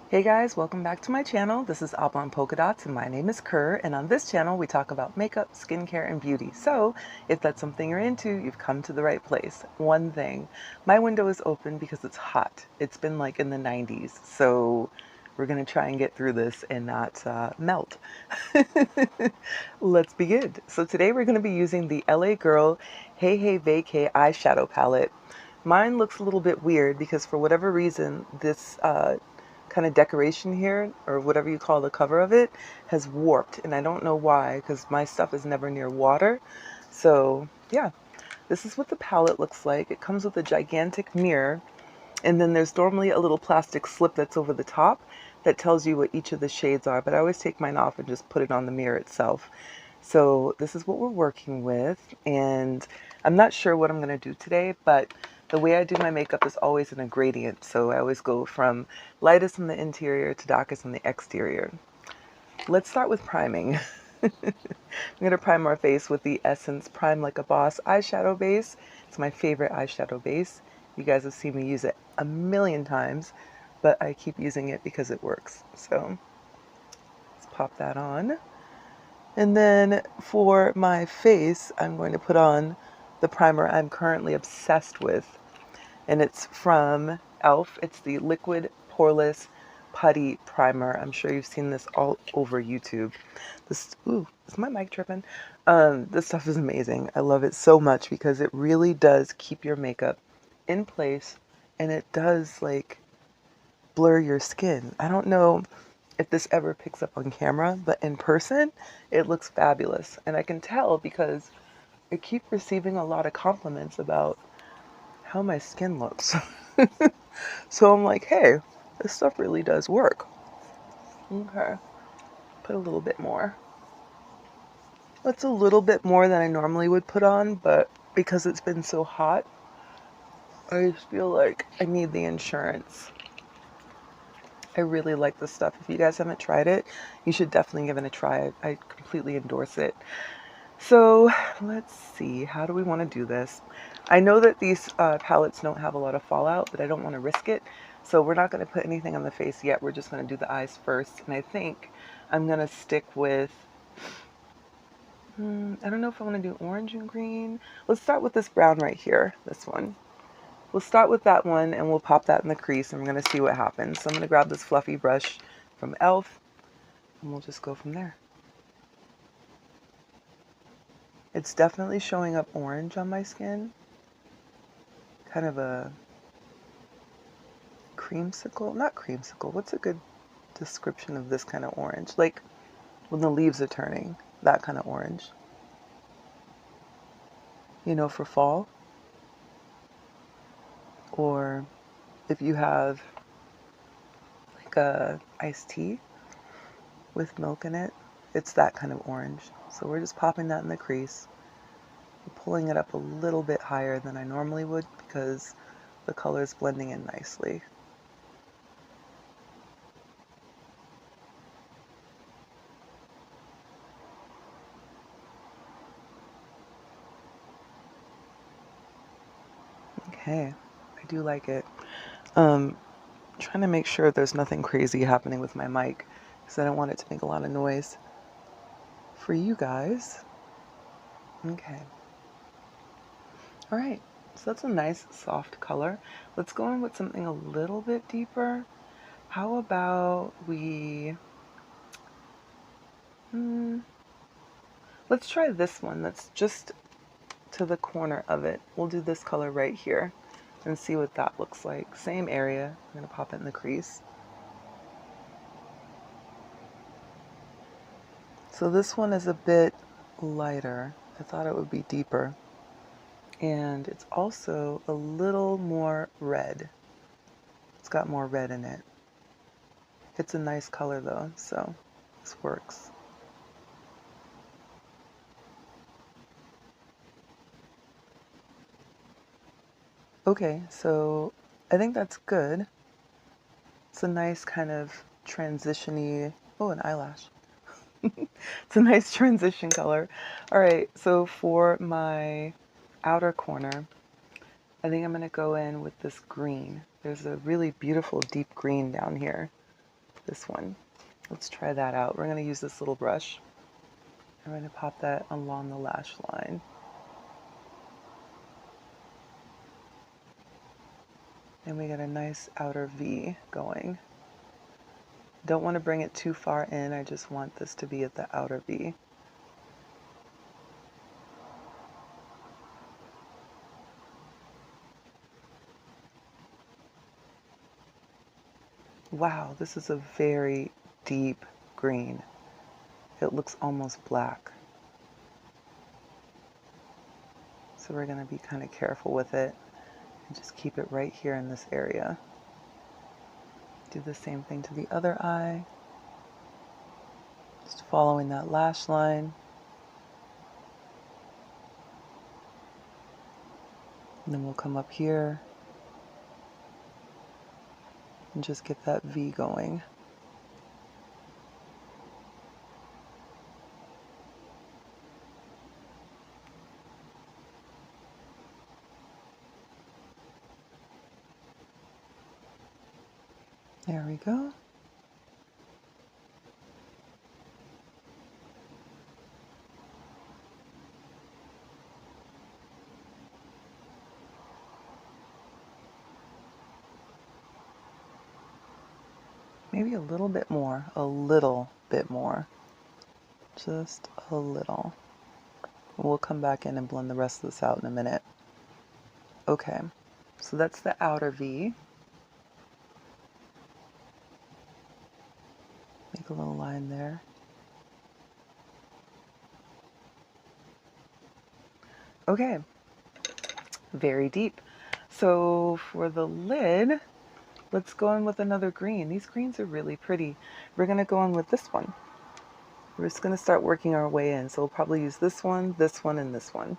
Hey guys, welcome back to my channel. This is Oblong Polka Dots and my name is Kerr, and on this channel we talk about makeup, skincare, and beauty. So if that's something you're into, you've come to the right place. One thing, my window is open because it's hot. It's been like in the 90s, so we're gonna try and get through this and not melt. Let's begin. So today we're gonna be using the LA Girl Hey Hey Vacay eyeshadow palette. Mine looks a little bit weird because for whatever reason, this kind of decoration here, or whatever you call the cover of it, has warped. And I don't know why, because my stuff is never near water. So yeah, this is what the palette looks like. It comes with a gigantic mirror. And then there's normally a little plastic slip that's over the top that tells you what each of the shades are. But I always take mine off and just put it on the mirror itself. So this is what we're working with. And I'm not sure what I'm going to do today, but the way I do my makeup is always in a gradient. So I always go from lightest on the interior to darkest on the exterior. Let's start with priming. I'm going to prime our face with the Essence Prime Like a Boss eyeshadow base. It's my favorite eyeshadow base. You guys have seen me use it a million times, but I keep using it because it works. So let's pop that on. And then for my face, I'm going to put on the primer I'm currently obsessed with. And it's from e.l.f. It's the Liquid Poreless Putty Primer. I'm sure you've seen this all over YouTube. Ooh, is my mic tripping? This stuff is amazing. I love it so much because it really does keep your makeup in place, and it does like blur your skin. I don't know if this ever picks up on camera, but in person, it looks fabulous. And I can tell because I keep receiving a lot of compliments about how my skin looks. So I'm like, hey, this stuff really does work. Okay, put a little bit more. That's a little bit more than I normally would put on, but because it's been so hot, I just feel like I need the insurance. I really like this stuff. If you guys haven't tried it, you should definitely give it a try. I completely endorse it. So let's see, how do we want to do this? I know that these palettes don't have a lot of fallout, but I don't want to risk it. So we're not going to put anything on the face yet. We're just going to do the eyes first. And I think I'm going to stick with, I don't know if I want to do orange and green. Let's start with this brown right here, this one. We'll start with that one and we'll pop that in the crease and we're going to see what happens. So I'm going to grab this fluffy brush from e.l.f. and we'll just go from there. It's definitely showing up orange on my skin. Kind of a creamsicle, not creamsicle, what's a good description of this kind of orange? Like when the leaves are turning, that kind of orange. You know, for fall. Or if you have like a iced tea with milk in it, it's that kind of orange. So we're just popping that in the crease. We're pulling it up a little bit higher than I normally would because the color is blending in nicely. Okay, I do like it. Trying to make sure there's nothing crazy happening with my mic because I don't want it to make a lot of noise for you guys. Okay. All right, so that's a nice soft color. Let's go in with something a little bit deeper. How about we, let's try this one that's just to the corner of it. We'll do this color right here and see what that looks like. Same area. I'm gonna pop it in the crease. So this one is a bit lighter. I thought it would be deeper. And it's also a little more red. It's got more red in it. It's a nice color though, so this works. Okay, so I think that's good. It's a nice kind of transition-y, oh, an eyelash. It's a nice transition color. All right, so for my outer corner, I think I'm gonna go in with this green. There's a really beautiful deep green down here. This one. Let's try that out. We're going to use this little brush. I'm going to pop that along the lash line. And we get a nice outer V going. Don't want to bring it too far in. I just want this to be at the outer V. Wow, this is a very deep green. It looks almost black. So we're going to be kind of careful with it and just keep it right here in this area. Do the same thing to the other eye. Just following that lash line. And then we'll come up here and just get that V going. There we go. Maybe a little bit more, just a little. We'll come back in and blend the rest of this out in a minute. Okay, so that's the outer V. Make a little line there. Okay, very deep. So for the lid, let's go in with another green. These greens are really pretty. We're gonna go in with this one. We're just gonna start working our way in. So we'll probably use this one, and this one.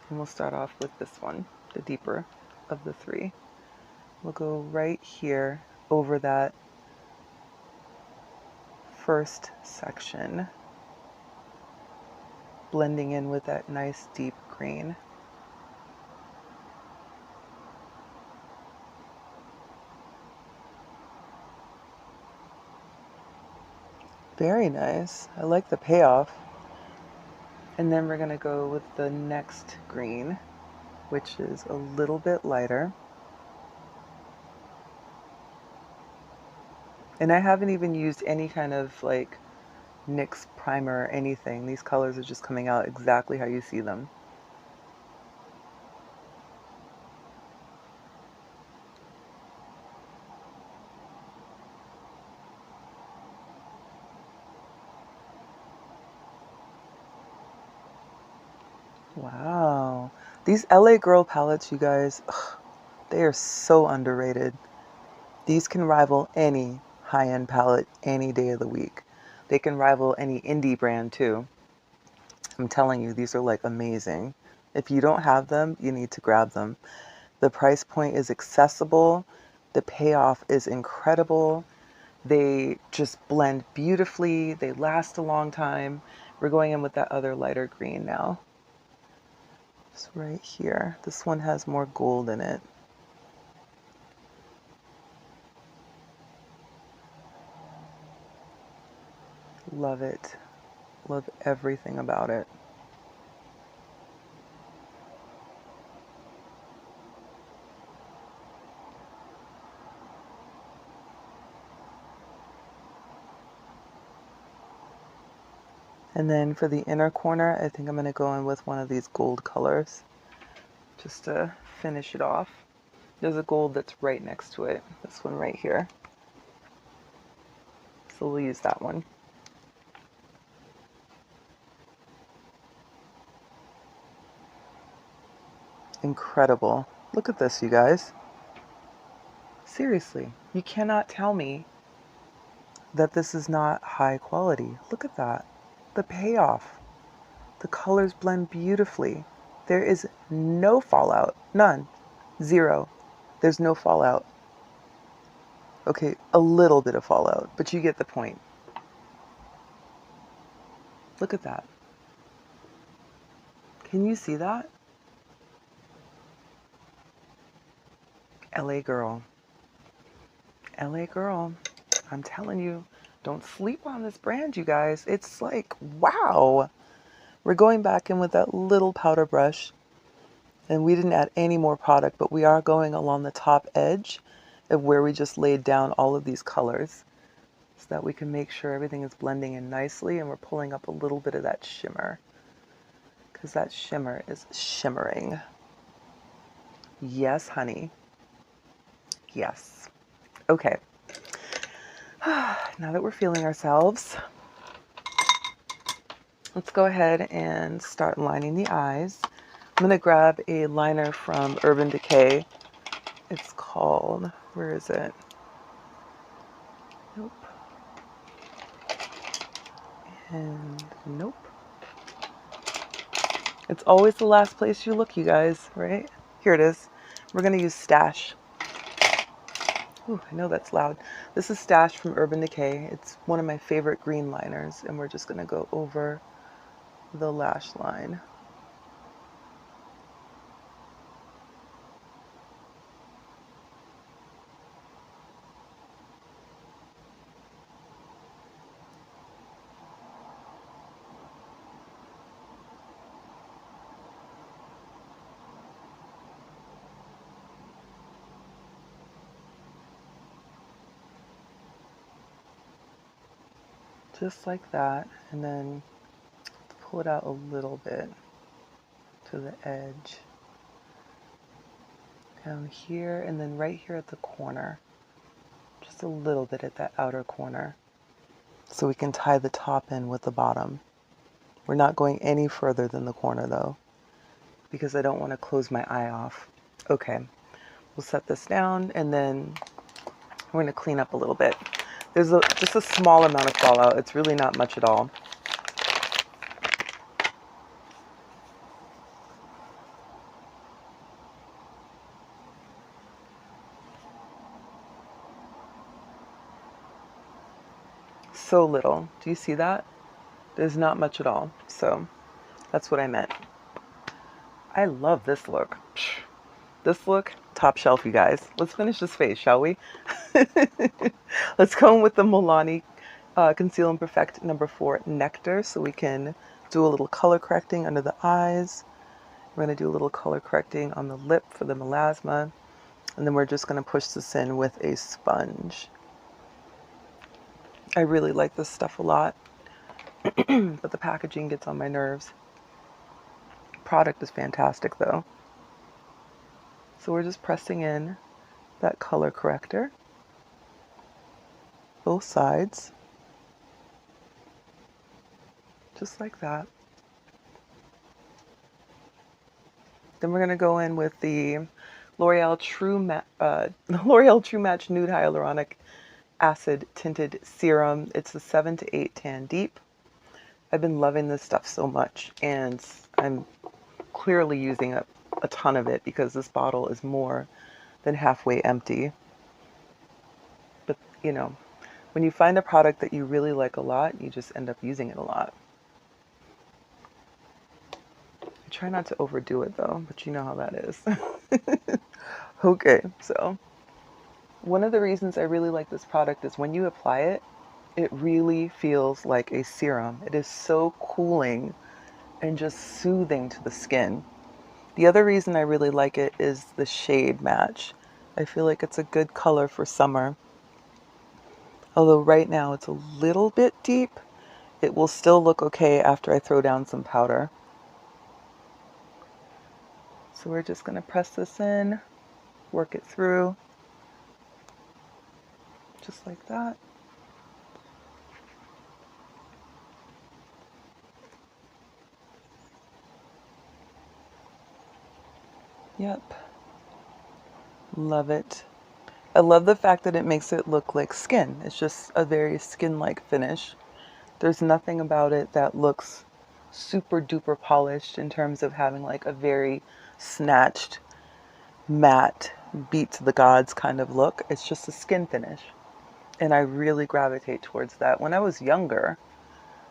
And we'll start off with this one, the deeper of the three. We'll go right here over that first section, blending in with that nice deep green. Very nice. I like the payoff. And then we're going to go with the next green, which is a little bit lighter. And I haven't even used any kind of like NYX primer or anything. These colors are just coming out exactly how you see them. Wow. These LA Girl palettes, you guys, ugh, they are so underrated. These can rival any high-end palette any day of the week. They can rival any indie brand too. I'm telling you, these are like amazing. If you don't have them, you need to grab them. The price point is accessible. The payoff is incredible. They just blend beautifully. They last a long time. We're going in with that other lighter green now. Just right here. This one has more gold in it. Love it. Love everything about it. And then for the inner corner, I think I'm going to go in with one of these gold colors just to finish it off. There's a gold that's right next to it. This one right here. So we'll use that one. Incredible. Look at this, you guys. Seriously, you cannot tell me that this is not high quality. Look at that. The payoff. The colors blend beautifully. There is no fallout. None. Zero. There's no fallout. Okay, a little bit of fallout, but you get the point. Look at that. Can you see that? LA Girl. LA Girl. I'm telling you, don't sleep on this brand, you guys. It's like, wow. We're going back in with that little powder brush, and we didn't add any more product, but we are going along the top edge of where we just laid down all of these colors so that we can make sure everything is blending in nicely, and we're pulling up a little bit of that shimmer because that shimmer is shimmering. Yes, honey. Yes. Okay. Now that we're feeling ourselves, let's go ahead and start lining the eyes. I'm going to grab a liner from Urban Decay. It's called, where is it? Nope. And nope. It's always the last place you look, you guys, right? Here it is. We're going to use Stash. Ooh, I know that's loud. This is Stash from Urban Decay. It's one of my favorite green liners, and we're just going to go over the lash line. Just like that, and then pull it out a little bit to the edge. Down here, and then right here at the corner. Just a little bit at that outer corner. So we can tie the top in with the bottom. We're not going any further than the corner though, because I don't want to close my eye off. Okay, we'll set this down, and then we're going to clean up a little bit. There's just a small amount of fallout. It's really not much at all. So little. Do you see that? There's not much at all. So that's what I meant. I love this look. This look, top shelf, you guys. Let's finish this face, shall we? Let's go in with the Milani Conceal and Perfect number 4 Nectar, so we can do a little color correcting under the eyes. We're going to do a little color correcting on the lip for the melasma, and then we're just going to push this in with a sponge. I really like this stuff a lot, but the packaging gets on my nerves. Product is fantastic though. So we're just pressing in that color corrector, both sides, just like that. Then we're going to go in with the L'Oreal True Match Nude Hyaluronic Acid Tinted Serum. It's a 7 to 8 tan deep. I've been loving this stuff so much, and I'm clearly using a ton of it because this bottle is more than halfway empty. But, you know, when you find a product that you really like a lot, you just end up using it a lot. I try not to overdo it though, but you know how that is. Okay, so one of the reasons I really like this product is when you apply it, it really feels like a serum. It is so cooling and just soothing to the skin. The other reason I really like it is the shade match. I feel like it's a good color for summer. Although right now it's a little bit deep, it will still look okay after I throw down some powder. So we're just going to press this in, work it through, just like that. Yep. Love it. I love the fact that it makes it look like skin. It's just a very skin-like finish. There's nothing about it that looks super duper polished in terms of having like a very snatched, matte, beat to the gods kind of look. It's just a skin finish. And I really gravitate towards that. When I was younger,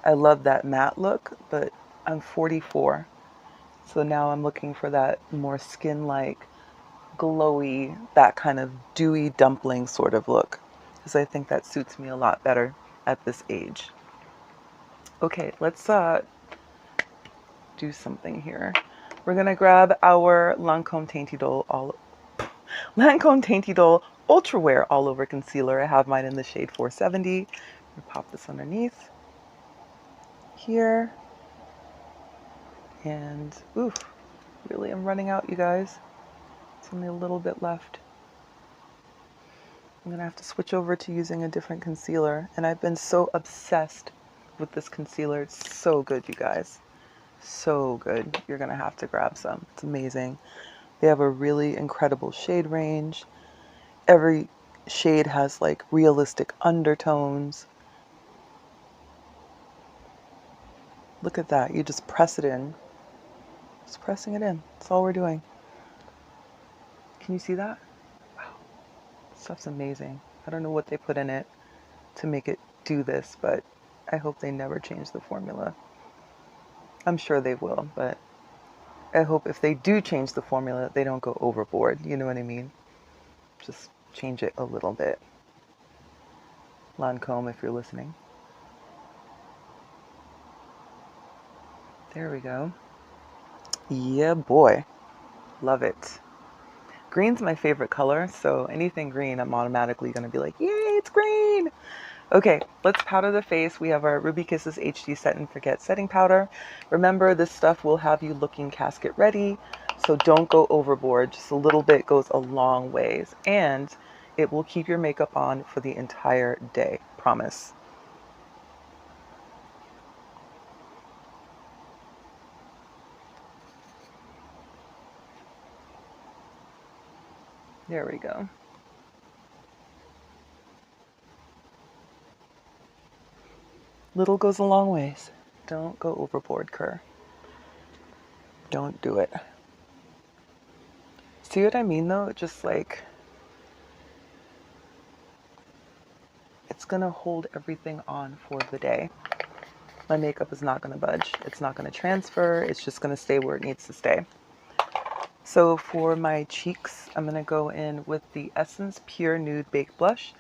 I loved that matte look, but I'm 44. So now I'm looking for that more skin-like, glowy, that kind of dewy dumpling sort of look. because I think that suits me a lot better at this age. Okay, let's do something here. We're gonna grab our Lancome Teint Idole Ultra Wear All Over Concealer. I have mine in the shade 470. Pop this underneath here. And oof, really I'm running out, you guys. It's only a little bit left. I'm gonna have to switch over to using a different concealer. And I've been so obsessed with this concealer. It's so good, you guys. So good. You're gonna have to grab some. It's amazing. They have a really incredible shade range. Every shade has like realistic undertones. Look at that. You just press it in. Just pressing it in. That's all we're doing. Can you see that? Wow. Stuff's amazing. I don't know what they put in it to make it do this, but I hope they never change the formula. I'm sure they will, but I hope if they do change the formula, they don't go overboard. You know what I mean? Just change it a little bit. Lancome, if you're listening. There we go. Yeah, boy. Love it. Green's my favorite color, so anything green, I'm automatically going to be like, yay, it's green! Okay, let's powder the face. We have our Ruby Kisses HD Set and Forget setting powder. Remember, this stuff will have you looking casket ready, so don't go overboard. Just a little bit goes a long ways, and it will keep your makeup on for the entire day. Promise. There we go. Little goes a long ways. Don't go overboard, Kerr. Don't do it. See what I mean, though? Just like, it's going to hold everything on for the day. My makeup is not going to budge. It's not going to transfer. It's just going to stay where it needs to stay. So for my cheeks, I'm going to go in with the Essence Pure Nude Baked Blush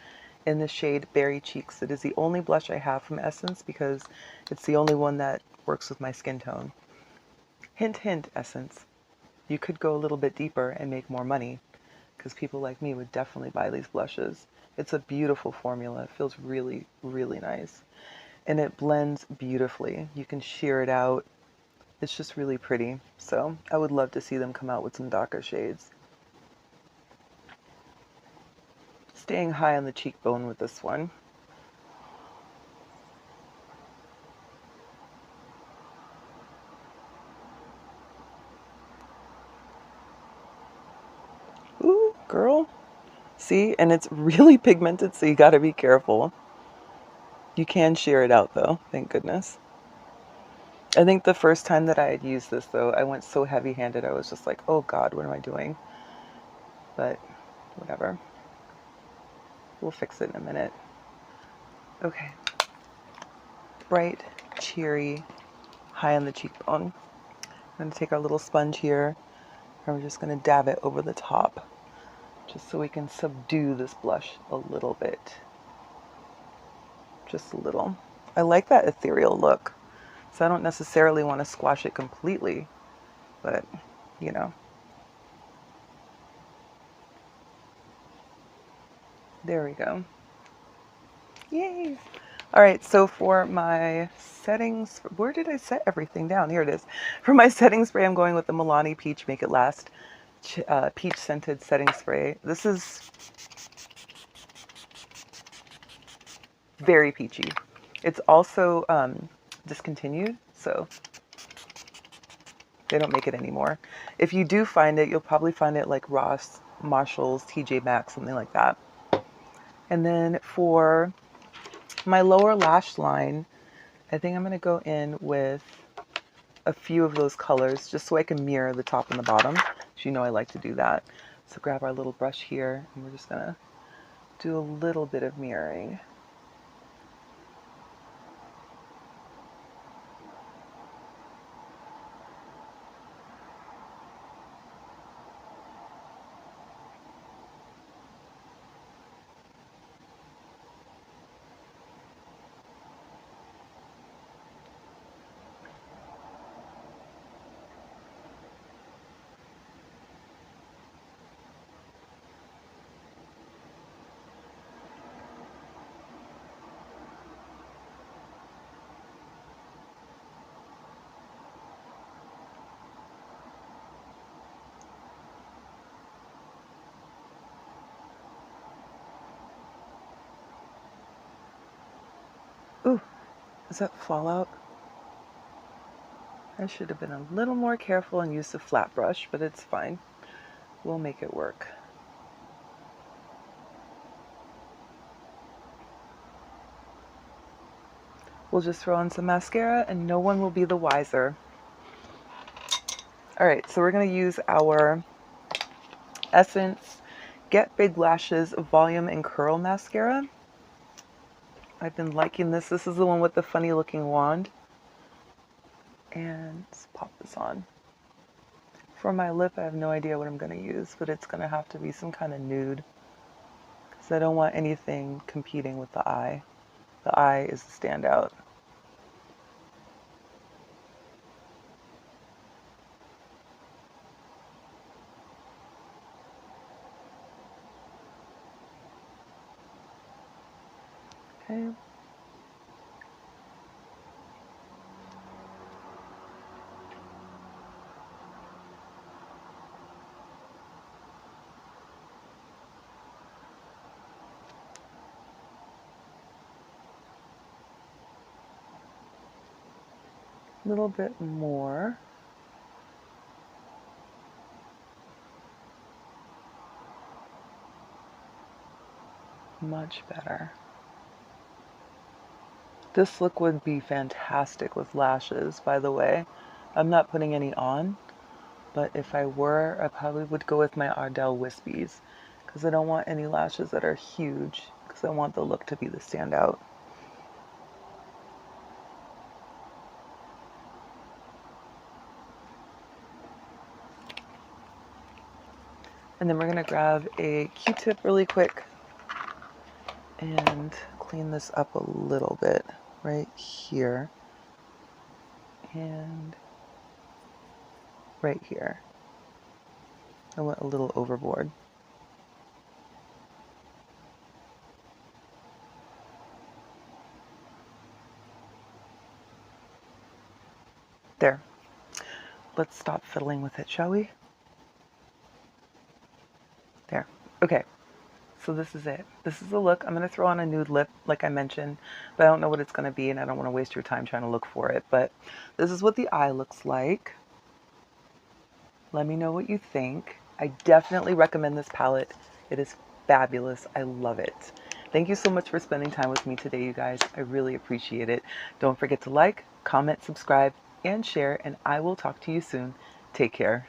in the shade Berry Cheeks. It is the only blush I have from Essence because it's the only one that works with my skin tone. Hint, hint, Essence. You could go a little bit deeper and make more money because people like me would definitely buy these blushes. It's a beautiful formula. It feels really, really nice. And it blends beautifully. You can sheer it out. It's just really pretty. So I would love to see them come out with some darker shades. Staying high on the cheekbone with this one. Ooh, girl. See, and it's really pigmented, so you gotta be careful. You can sheer it out though, thank goodness. I think the first time that I had used this though, I went so heavy-handed, I was just like, oh God, what am I doing? But whatever. We'll fix it in a minute. Okay. Bright, cheery, high on the cheekbone. I'm going to take our little sponge here and we're just going to dab it over the top just so we can subdue this blush a little bit. Just a little. I like that ethereal look, so I don't necessarily want to squash it completely, but you know. There we go. Yay! All right, so for my settings, where did I set everything down? Here it is. For my setting spray, I'm going with the Milani Peach Make It Last Peach Scented Setting Spray. This is very peachy. It's also discontinued, so they don't make it anymore. If you do find it, you'll probably find it like Ross, Marshalls, TJ Maxx, something like that. And then for my lower lash line, I think I'm going to go in with a few of those colors just so I can mirror the top and the bottom. So you know I like to do that. So grab our little brush here and we're just going to do a little bit of mirroring. Is that fallout? I should have been a little more careful and used a flat brush, but it's fine. We'll make it work. We'll just throw on some mascara and no one will be the wiser. All right, so we're going to use our Essence Get Big Lashes Volume and Curl Mascara. I've been liking this. This is the one with the funny looking wand. And let's pop this on. For my lip, I have no idea what I'm going to use, but it's going to have to be some kind of nude, because I don't want anything competing with the eye. The eye is the standout. Okay. A little bit more. Much better. This look would be fantastic with lashes, by the way. I'm not putting any on, but if I were, I probably would go with my Idole Wispies, because I don't want any lashes that are huge, because I want the look to be the standout. And then we're going to grab a Q-tip really quick and clean this up a little bit right here and right here. I went a little overboard. There. Let's stop fiddling with it, shall we? There. Okay. So this is it. This is the look. I'm going to throw on a nude lip, like I mentioned, but I don't know what it's going to be, and I don't want to waste your time trying to look for it. But this is what the eye looks like. Let me know what you think. I definitely recommend this palette. It is fabulous. I love it. Thank you so much for spending time with me today, you guys. I really appreciate it. Don't forget to like, comment, subscribe, and share, and I will talk to you soon. Take care.